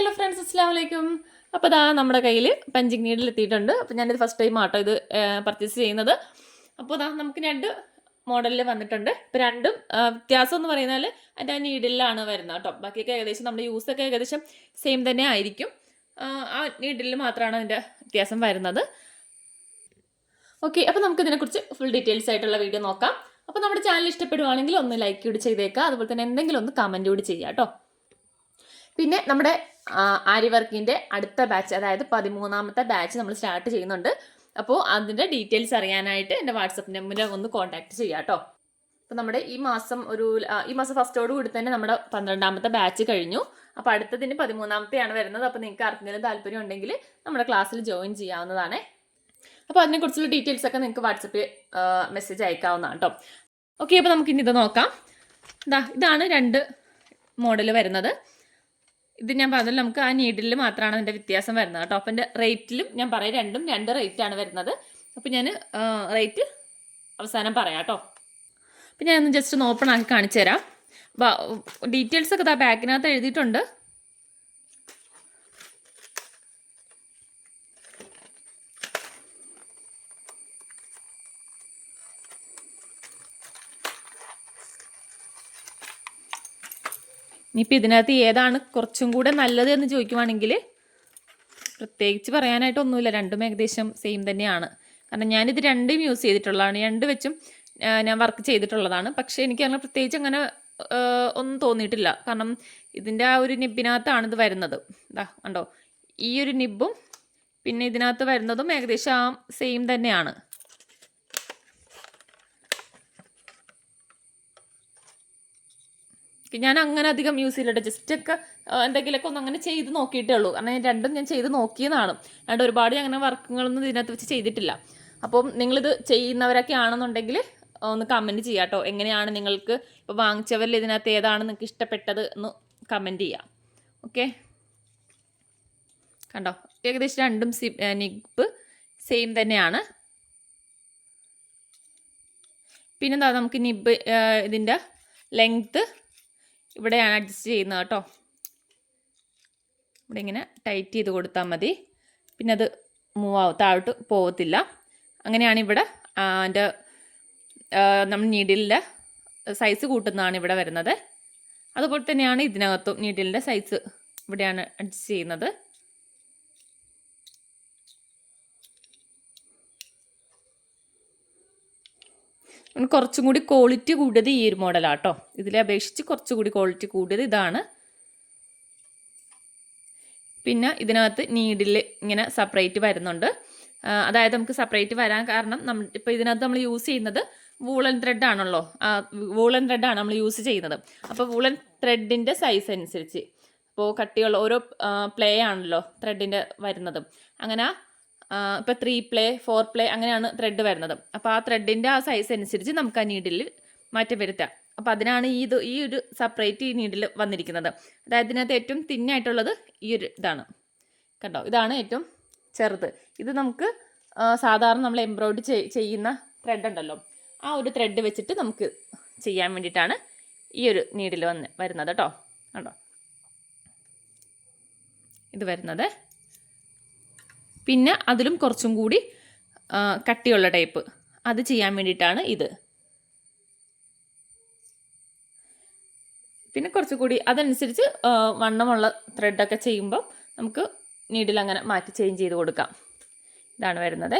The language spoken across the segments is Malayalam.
ഹലോ ഫ്രണ്ട്സ്, അസ്സലാമു അലൈക്കും. അപ്പോൾ ഇതാ നമ്മുടെ കയ്യിൽ പഞ്ചിങ് നീഡിൽ എത്തിയിട്ടുണ്ട്. അപ്പോൾ ഞാനിത് ഫസ്റ്റ് ടൈം ആട്ടോ ഇത് പർച്ചേസ് ചെയ്യുന്നത്. അപ്പോൾ ഇതാ നമുക്ക് രണ്ട് മോഡലിൽ വന്നിട്ടുണ്ട്. ഇപ്പോൾ രണ്ടും വ്യത്യാസം എന്ന് പറയുന്നാൽ അതിൻ്റെ ആ നീഡിലാണ് വരുന്നത് കേട്ടോ. ബാക്കിയൊക്കെ ഏകദേശം നമ്മുടെ യൂസൊക്കെ ഏകദേശം സെയിം തന്നെ ആയിരിക്കും. ആ നീഡിൽ മാത്രമാണ് അതിൻ്റെ വ്യത്യാസം വരുന്നത്. ഓക്കെ, അപ്പോൾ നമുക്ക് ഇതിനെക്കുറിച്ച് ഫുൾ ഡീറ്റെയിൽസ് ആയിട്ടുള്ള വീഡിയോ നോക്കാം. അപ്പോൾ നമ്മുടെ ചാനൽ ഇഷ്ടപ്പെടുവാണെങ്കിൽ ഒന്ന് ലൈക്ക് കൂടി ചെയ്തേക്കാം. അതുപോലെ തന്നെ എന്തെങ്കിലും ഒന്ന് കമൻറ്റ് കൂടി ചെയ്യാം കേട്ടോ. പിന്നെ നമ്മുടെ ആരി വർക്കിൻ്റെ അടുത്ത ബാച്ച്, അതായത് 13ാമത്തെ ബാച്ച് നമ്മൾ സ്റ്റാർട്ട് ചെയ്യുന്നുണ്ട്. അപ്പോൾ അതിൻ്റെ ഡീറ്റെയിൽസ് അറിയാനായിട്ട് എൻ്റെ വാട്സപ്പ് നമ്പറിൽ ഒന്ന് കോൺടാക്ട് ചെയ്യാം കേട്ടോ. അപ്പോൾ നമ്മുടെ ഈ മാസം ഫസ്റ്റോട് കൂടി തന്നെ നമ്മുടെ 12ാമത്തെ ബാച്ച് കഴിഞ്ഞു. അപ്പോൾ അടുത്തതിന് 13ാമത്തെയാണ് വരുന്നത്. അപ്പോൾ നിങ്ങൾക്ക് ആർക്കെങ്കിലും താല്പര്യം ഉണ്ടെങ്കിൽ നമ്മുടെ ക്ലാസ്സിൽ ജോയിൻ ചെയ്യാവുന്നതാണ്. അപ്പോൾ അതിനെക്കുറിച്ചുള്ള ഡീറ്റെയിൽസ് ഒക്കെ നിങ്ങൾക്ക് വാട്സപ്പിൽ മെസ്സേജ് അയക്കാവുന്നതാണ് കേട്ടോ. ഓക്കെ, അപ്പോൾ നമുക്കിനി ഇത് നോക്കാം. ഇതാണ് രണ്ട് മോഡൽ വരുന്നത്. ഇത് ഞാൻ പറഞ്ഞാൽ നമുക്ക് ആ നീഡിൽ മാത്രമാണ് അതിൻ്റെ വ്യത്യാസം വരുന്നത് കേട്ടോ. അപ്പം എൻ്റെ റേറ്റിലും ഞാൻ പറയാം, രണ്ടും രണ്ട് റേറ്റാണ് വരുന്നത്. അപ്പം ഞാൻ റേറ്റ് അവസാനം പറയാം കേട്ടോ. അപ്പം ഞാനൊന്ന് ജസ്റ്റ് ഒന്ന് ഓപ്പൺ ആക്കി കാണിച്ചു തരാം. ഡീറ്റെയിൽസ് ഒക്കെ ബാക്കിനകത്ത് എഴുതിയിട്ടുണ്ട്. ഇനിയിപ്പോൾ ഇതിനകത്ത് ഏതാണ് കുറച്ചും കൂടെ നല്ലത് എന്ന് ചോദിക്കുവാണെങ്കിൽ പ്രത്യേകിച്ച് പറയാനായിട്ടൊന്നുമില്ല, രണ്ടും ഏകദേശം സെയിം തന്നെയാണ്. കാരണം ഞാനിത് രണ്ടും യൂസ് ചെയ്തിട്ടുള്ളതാണ്, രണ്ട് വെച്ചും ഞാൻ വർക്ക് ചെയ്തിട്ടുള്ളതാണ്. പക്ഷേ എനിക്ക് അങ്ങനെ പ്രത്യേകിച്ച് അങ്ങനെ ഒന്നും തോന്നിയിട്ടില്ല. കാരണം ഇതിൻ്റെ ആ ഒരു നിബിനകത്താണ് ഇത് വരുന്നത്. കണ്ടോ, ഈ ഒരു നിബും പിന്നെ ഇതിനകത്ത് വരുന്നതും ഏകദേശം ആ സെയിം തന്നെയാണ്. ഞാൻ അങ്ങനെ അധികം യൂസ് ചെയ്തില്ല, ജസ്റ്റ് ഒക്കെ എന്തെങ്കിലുമൊക്കെ ഒന്ന് അങ്ങനെ ചെയ്ത് നോക്കിയിട്ടേ ഉള്ളൂ. കാരണം രണ്ടും ഞാൻ ചെയ്ത് നോക്കിയതാണ്. അതുകൊണ്ട് ഒരുപാട് അങ്ങനെ വർക്കുകളൊന്നും ഇതിനകത്ത് വെച്ച് ചെയ്തിട്ടില്ല. അപ്പം നിങ്ങളിത് ചെയ്യുന്നവരൊക്കെ ആണെന്നുണ്ടെങ്കിൽ ഒന്ന് കമൻറ്റ് ചെയ്യാം കേട്ടോ. എങ്ങനെയാണ് നിങ്ങൾക്ക് ഇപ്പോൾ വാങ്ങിച്ചവരിൽ ഇതിനകത്ത് ഏതാണ് നിങ്ങൾക്ക് ഇഷ്ടപ്പെട്ടത് എന്ന് കമൻറ്റ് ചെയ്യാം. ഓക്കെ, കണ്ടോ, ഏകദേശം രണ്ടും നിബ് സെയിം തന്നെയാണ്. പിന്നെന്താ, നമുക്ക് നിബ് ഇതിൻ്റെ ലെങ്ത്ത് ഇവിടെയാണ് അഡ്ജസ്റ്റ് ചെയ്യുന്നത് കേട്ടോ. ഇവിടെ ഇങ്ങനെ ടൈറ്റ് ചെയ്ത് കൊടുത്താൽ മതി, പിന്നെ അത് താഴോട്ട് പോകത്തില്ല. അങ്ങനെയാണ് ഇവിടെ അതിൻ്റെ നമ്മൾ നീഡിലിൻ്റെ സൈസ് കൂട്ടുന്നതാണ് ഇവിടെ വരുന്നത്. അതുപോലെ തന്നെയാണ് ഇതിനകത്തും നീഡിലിൻ്റെ സൈസ് ഇവിടെയാണ് അഡ്ജസ്റ്റ് ചെയ്യുന്നത്. കുറച്ചും കൂടി ക്വാളിറ്റി കൂടിയത് ഈ ഒരു മോഡലാട്ടോ. ഇതിലെ അപേക്ഷിച്ച് കുറച്ചുകൂടി ക്വാളിറ്റി കൂടിയത് ഇതാണ്. പിന്നെ ഇതിനകത്ത് നീഡിൽ ഇങ്ങനെ സെപ്പറേറ്റ് വരുന്നുണ്ട്. അതായത് നമുക്ക് സെപ്പറേറ്റ് വരാൻ കാരണം ഇപ്പോൾ ഇതിനകത്ത് നമ്മൾ യൂസ് ചെയ്യുന്നത് വൂളൻ ത്രെഡ് ആണല്ലോ. വൂളൻ ത്രെഡാണ് നമ്മൾ യൂസ് ചെയ്യുന്നത്. അപ്പോൾ വൂളൻ ത്രെഡിൻ്റെ സൈസ് അനുസരിച്ച് ഇപ്പോൾ കട്ടിയുള്ള ഓരോ പ്ലേ ആണല്ലോ ത്രെഡിൻ്റെ വരുന്നത്. അങ്ങനെ ഇപ്പോൾ 3 പ്ലേ 4 പ്ലേ അങ്ങനെയാണ് ത്രെഡ് വരുന്നത്. അപ്പോൾ ആ ത്രെഡിൻ്റെ ആ സൈസ് അനുസരിച്ച് നമുക്ക് ആ നീഡിൽ മാറ്റം വരുത്താം. അപ്പോൾ അതിനാണ് ഈ ഒരു സെപ്പറേറ്റ് ഈ നീഡിൽ വന്നിരിക്കുന്നത്. അതായത് ഇതിനകത്ത് ഏറ്റവും തിന്നായിട്ടുള്ളത് ഈ ഒരു ഇതാണ്, കണ്ടോ, ഇതാണ് ഏറ്റവും ചെറുത്. ഇത് നമുക്ക് സാധാരണ നമ്മൾ എംബ്രോയിഡറി ചെയ്യുന്ന ത്രെഡ് ഉണ്ടല്ലോ, ആ ഒരു ത്രെഡ് വെച്ചിട്ട് നമുക്ക് ചെയ്യാൻ വേണ്ടിയിട്ടാണ് ഈ ഒരു നീഡിൽ വരുന്നത് കേട്ടോ. കണ്ടോ, ഇത് വരുന്നത്. പിന്നെ അതിലും കുറച്ചും കൂടി കട്ടിയുള്ള ടൈപ്പ് അത് ചെയ്യാൻ വേണ്ടിയിട്ടാണ് ഇത്. പിന്നെ കുറച്ചുകൂടി അതനുസരിച്ച് വണ്ണമുള്ള ത്രെഡൊക്കെ ചെയ്യുമ്പോൾ നമുക്ക് നീഡിൽ അങ്ങനെ മാറ്റി ചേഞ്ച് ചെയ്ത് കൊടുക്കാം. ഇതാണ് വരുന്നത്.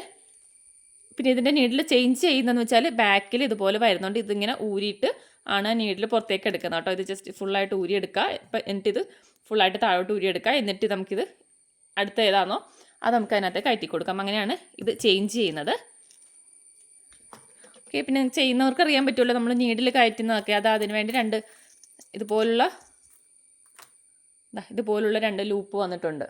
പിന്നെ ഇതിൻ്റെ നീഡിൽ ചേഞ്ച് ചെയ്യുന്നതെന്ന് വെച്ചാൽ ബാക്കിൽ ഇതുപോലെ വരുന്നുണ്ട്. ഇതിങ്ങനെ ഊരിയിട്ട് ആണ് നീഡിൽ പുറത്തേക്ക് എടുക്കുന്നത് കേട്ടോ. ഇത് ജസ്റ്റ് ഫുള്ളായിട്ട് ഊരിയെടുക്കുക. എന്നിട്ടിത് ഫുള്ളായിട്ട് താഴോട്ട് ഊരിയെടുക്കുക. എന്നിട്ട് നമുക്കിത് അടുത്ത ഏതാണോ അത് നമുക്ക് അതിനകത്ത് കയറ്റി കൊടുക്കാം. അങ്ങനെയാണ് ഇത് ചേഞ്ച് ചെയ്യുന്നത്. ഓക്കെ, പിന്നെ ചെയ്യുന്നവർക്ക് അറിയാൻ പറ്റുമല്ലോ നമ്മൾ നീഡിൽ കയറ്റുന്നതൊക്കെ. അതിന് വേണ്ടി ഇതുപോലുള്ള രണ്ട് ലൂപ്പ് വന്നിട്ടുണ്ട്.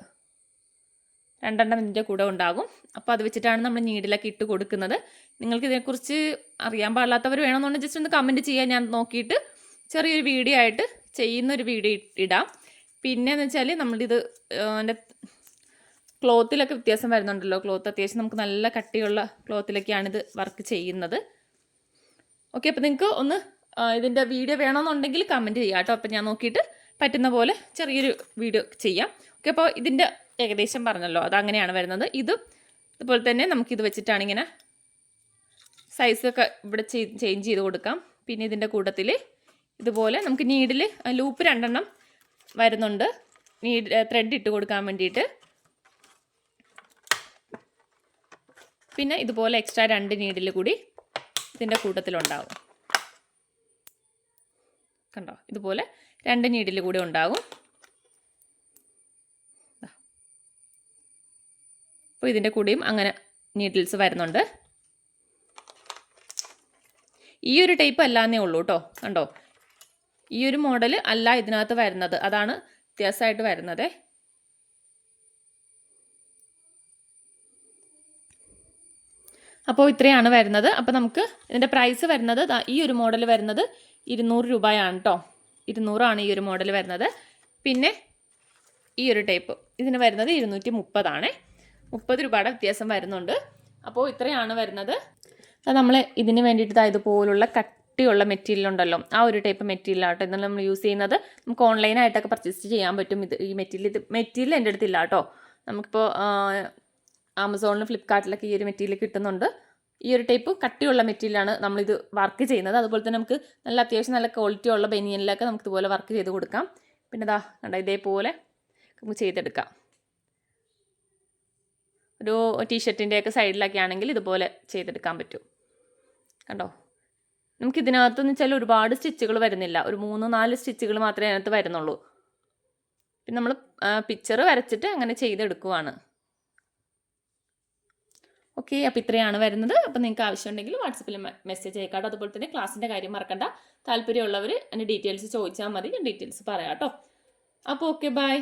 2 ഇതിൻ്റെ കൂടെ ഉണ്ടാകും. അപ്പോൾ അത് വെച്ചിട്ടാണ് നമ്മൾ നീഡിലൊക്കെ ഇട്ട് കൊടുക്കുന്നത്. നിങ്ങൾക്ക് ഇതിനെക്കുറിച്ച് അറിയാൻ പാടില്ലാത്തവർ വേണമെന്നുണ്ടെങ്കിൽ ജസ്റ്റ് ഒന്ന് കമൻറ്റ് ചെയ്യാൻ, ഞാൻ നോക്കിയിട്ട് ചെറിയൊരു വീഡിയോ ആയിട്ട് ചെയ്യുന്നൊരു വീഡിയോ ഇടാം. പിന്നെയെന്ന് വെച്ചാൽ നമ്മളിത് എൻ്റെ ക്ലോത്തിലൊക്കെ വ്യത്യാസം വരുന്നുണ്ടല്ലോ. ക്ലോത്ത് അത്യാവശ്യം നമുക്ക് നല്ല കട്ടിയുള്ള ക്ലോത്തിലൊക്കെയാണിത് വർക്ക് ചെയ്യുന്നത്. ഓക്കെ, അപ്പോൾ നിങ്ങൾക്ക് ഒന്ന് ഇതിൻ്റെ വീഡിയോ വേണമെന്നുണ്ടെങ്കിൽ കമൻറ്റ് ചെയ്യാം കേട്ടോ. അപ്പോൾ ഞാൻ നോക്കിയിട്ട് പറ്റുന്ന പോലെ ചെറിയൊരു വീഡിയോ ചെയ്യാം. ഓക്കെ, അപ്പോൾ ഇതിൻ്റെ ഏകദേശം പറഞ്ഞല്ലോ, അതങ്ങനെയാണ് വരുന്നത്. ഇതുപോലെ തന്നെ നമുക്കിത് വെച്ചിട്ടാണ് ഇങ്ങനെ സൈസൊക്കെ ഇവിടെ ചേഞ്ച് ചെയ്ത് കൊടുക്കാം. പിന്നെ ഇതിൻ്റെ കൂട്ടത്തിൽ ഇതുപോലെ നമുക്ക് നീഡിൽ ലൂപ്പ് 2 വരുന്നുണ്ട്, ത്രെഡ് ഇട്ട് കൊടുക്കാൻ വേണ്ടിയിട്ട്. പിന്നെ ഇതുപോലെ എക്സ്ട്രാ 2 നീഡിൽ കൂടി ഇതിൻ്റെ കൂട്ടത്തിലുണ്ടാവും. കണ്ടോ, ഇതുപോലെ 2 നീഡിൽ കൂടി ഉണ്ടാകും. അപ്പോൾ ഇതിൻ്റെ കൂടെയും അങ്ങനെ നീഡിൽസ് വരുന്നുണ്ട്. ഈ ഒരു ടൈപ്പ് അല്ലാന്നേ ഉള്ളൂ കേട്ടോ. കണ്ടോ, ഈ ഒരു മോഡൽ അല്ല ഇതിനകത്ത് വരുന്നത്, അതാണ് വ്യത്യാസമായിട്ട് വരുന്നത്. അപ്പോൾ ഇത്രയാണ് വരുന്നത്. അപ്പോൾ നമുക്ക് ഇതിൻ്റെ പ്രൈസ് വരുന്നത് ഈ ഒരു മോഡൽ വരുന്നത് 200 രൂപയാണ് കേട്ടോ. 200 ഈ ഒരു മോഡൽ വരുന്നത്. പിന്നെ ഈ ഒരു ടൈപ്പ് ഇതിന് വരുന്നത് 230 30 രൂപയുടെ വ്യത്യാസം വരുന്നുണ്ട്. അപ്പോൾ ഇത്രയാണ് വരുന്നത്. നമ്മൾ ഇതിന് വേണ്ടിയിട്ട് ഇതുപോലുള്ള കട്ടിയുള്ള മെറ്റീരിയൽ ഉണ്ടല്ലോ, ആ ഒരു ടൈപ്പ് മെറ്റീരിയലാട്ടോ ഇന്നലെ നമ്മൾ യൂസ് ചെയ്യുന്നത്. നമുക്ക് ഓൺലൈനായിട്ടൊക്കെ പർച്ചേസ് ചെയ്യാൻ പറ്റും. ഈ മെറ്റീരിയൽ എൻ്റെ അടുത്തില്ല കേട്ടോ. നമുക്കിപ്പോൾ ആമസോണിലും ഫ്ലിപ്കാർട്ടിലൊക്കെ ഈ ഒരു മെറ്റീരിയൽ കിട്ടുന്നുണ്ട്. ഈ ഒരു ടൈപ്പ് കട്ടിയുള്ള മെറ്റീരിയലാണ് നമ്മളിത് വർക്ക് ചെയ്യുന്നത്. അതുപോലെ തന്നെ നമുക്ക് അത്യാവശ്യം നല്ല ക്വാളിറ്റി ഉള്ള ബനിയനിലൊക്കെ നമുക്ക് ഇതുപോലെ വർക്ക് ചെയ്ത് കൊടുക്കാം. പിന്നെ കണ്ടോ, ഇതേപോലെ നമുക്ക് ചെയ്തെടുക്കാം. ഒരു ടീഷർട്ടിൻ്റെയൊക്കെ സൈഡിലൊക്കെ ആണെങ്കിൽ ഇതുപോലെ ചെയ്തെടുക്കാൻ പറ്റും. കണ്ടോ, നമുക്ക് ഇതിനകത്തെന്ന് വെച്ചാൽ ഒരുപാട് സ്റ്റിച്ചുകൾ വരുന്നില്ല, ഒരു 3-4 സ്റ്റിച്ചുകൾ മാത്രമേ അതിനകത്ത് വരുന്നുള്ളൂ. പിന്നെ നമ്മൾ പിക്ചർ വരച്ചിട്ട് അങ്ങനെ ചെയ്തെടുക്കുവാണ്. ഓക്കെ, അപ്പോൾ ഇത്രയാണ് വരുന്നത്. അപ്പോൾ നിങ്ങൾക്ക് ആവശ്യമുണ്ടെങ്കിൽ വാട്സപ്പിൽ മെസ്സേജ് അയക്കാട്ടോ. അതുപോലെ തന്നെ ക്ലാസ്സിൻ്റെ കാര്യം മറക്കണ്ട. താല്പര്യമുള്ളവർ എൻ്റെ ഡീറ്റെയിൽസ് ചോദിച്ചാൽ മതി, ഞാൻ ഡീറ്റെയിൽസ് പറയാം കേട്ടോ. അപ്പോൾ ഓക്കെ, ബൈ.